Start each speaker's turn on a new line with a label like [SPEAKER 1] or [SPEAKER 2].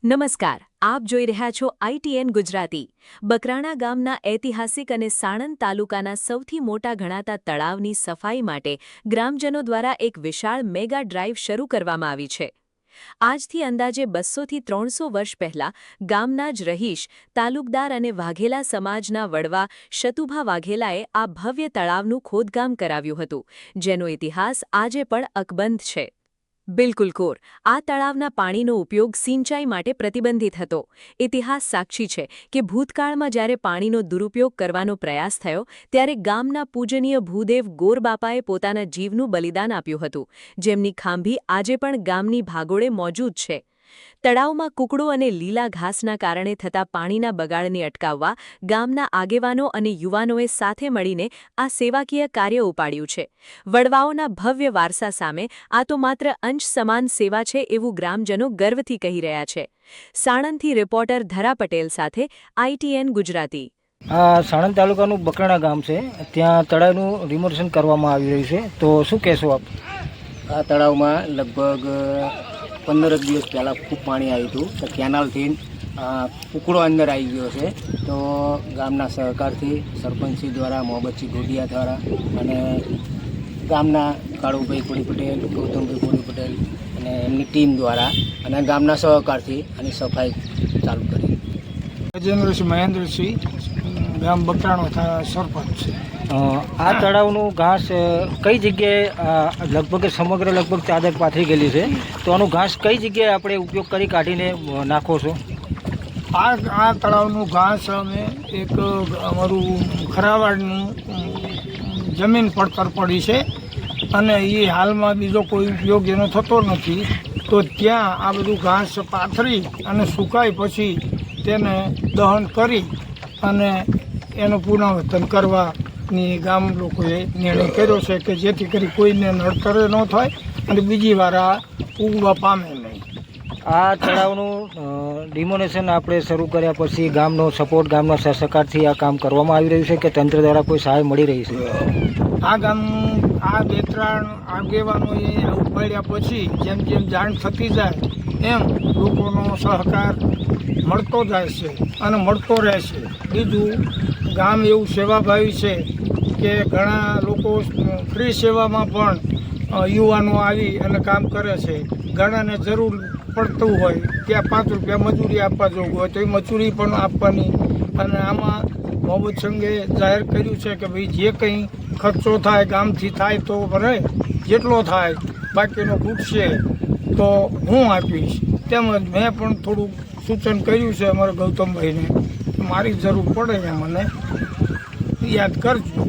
[SPEAKER 1] નમસ્કાર, આપ જોઈ રહ્યા છો ITN ગુજરાતી। બકરાણા ગામના ઐતિહાસિક અને સાણંદ તાલુકાના સૌથી મોટા ગણાતા તળાવની સફાઈ માટે ગ્રામજનો દ્વારા એક વિશાળ મેગા ડ્રાઈવ શરૂ કરવામાં આવી છે। આજથી અંદાજે 200થી 300 વર્ષ પહેલા ગામના જ રહીશ, તાલુકદાર અને વાઘેલા સમાજના વડવા શતુભા વાઘેલાએ આ ભવ્ય તળાવનું ખોદકામ કરાવ્યું હતું, જેનો ઇતિહાસ આજે પણ અકબંધ છે। બિલકુલ કોર, આ તળાવના પાણીનો ઉપયોગ સિંચાઈ માટે પ્રતિબંધિત હતો। ઇતિહાસ સાક્ષી છે કે ભૂતકાળમાં જ્યારે પાણીનો દુરુપયોગ કરવાનો પ્રયાસ થયો ત્યારે ગામના પૂજનીય ભૂદેવ ગોરબાપાએ પોતાના જીવનું બલિદાન આપ્યું હતું, જેમની ખાંભી આજે પણ ગામની ભાગોળે મોજૂદ છે। તળાવમાં કૂકડો અને લીલા ઘાસના કારણે થતા પાણીના બગાડને અટકાવવા ગામના આગેવાનો અને યુવાનોએ સાથે મળીને આ સેવાકીય કાર્ય ઉપાડ્યું છે। વડવાઓના ભવ્ય વારસા સામે આ તો માત્ર અંશ સમાન સેવા છે એવું ગ્રામજનો ગર્વથી કહી રહ્યા છે। સાણંદથી રિપોર્ટર ધરા પટેલ સાથે ITN ગુજરાતી।
[SPEAKER 2] આ સાણંદ તાલુકાનું બકરાણા ગામ છે, ત્યાં તળાવનું રિનોવેશન કરવામાં આવી રહ્યું છે, તો શું કહેશો આપ?
[SPEAKER 3] આ તળાવમાં લગભગ 15 દિવસ પહેલાં ખૂબ પાણી આવ્યું હતું, તો કેનાલથી કૂકડો અંદર આવી ગયો છે। તો ગામના સહકારથી સરપંચશ્રી દ્વારા, મોહમ્મદસિંહ ગોડિયા દ્વારા અને ગામના કાળુભાઈ કોળી પટેલ, ગૌતમભાઈ કોળી પટેલ અને એમની ટીમ દ્વારા અને ગામના સહકારથી આની સફાઈ ચાલુ કરી।
[SPEAKER 4] રાજેન્દ્રસિંહ મહેન્દ્રસિંહ, ગામ બકરાણો સરપંચ છે।
[SPEAKER 2] આ તળાવનું ઘાસ કઈ જગ્યાએ લગભગ ચાદર પાથરી ગયેલી છે, તો આનું ઘાસ કઈ જગ્યાએ આપણે ઉપયોગ કરી કાઢીને નાખો છો?
[SPEAKER 4] આ તળાવનું ઘાસ અમે એક અમારું ખરાવાડનું જમીન પડતર પડી છે અને એ હાલમાં બીજો કોઈ ઉપયોગ એનો થતો નથી, તો ત્યાં આ બધું ઘાસ પાથરી અને સુકાય પછી તેને દહન કરી અને એનું પુનઃવર્તન કરવાની ગામ લોકોએ નિર્ણય કર્યો છે કે જેથી કરી કોઈને નડતર ન થાય અને બીજી વાર આ ઉગવા પામે નહીં।
[SPEAKER 2] આ તળાવનું ડિમોનેશન આપણે શરૂ કર્યા પછી ગામનો સપોર્ટ, ગામના સહકારથી આ કામ કરવામાં આવી રહ્યું છે કે તંત્ર દ્વારા કોઈ સહાય મળી રહી છે?
[SPEAKER 4] આ ગામનું આ 2-3 આગેવાનોએ ઉપાડ્યા પછી જેમ જેમ જાણ થતી જાય એમ લોકોનો સહકાર મળતો જાય છે અને મળતો રહેશે। બીજું, ગામ એવું સેવાભાવી છે કે ઘણા લોકો ફ્રી સેવામાં પણ યુવાનો આવી અને કામ કરે છે। ઘણાને જરૂર પડતું હોય ત્યાં 5 રૂપિયા મજૂરી આપવા જવું હોય તો એ મજૂરી પણ આપવાની। અને આમાં મોહમ્મદ સંઘે જાહેર કર્યું છે કે ભાઈ જે કંઈ ખર્ચો થાય ગામથી થાય તો ભલે, જેટલો થાય બાકીનો ખૂટશે તો હું આપીશ। તેમજ મેં પણ થોડુંક સૂચન કર્યું છે અમારા ગૌતમભાઈને, મારી જરૂર પડે એ મને યાદ કરજો।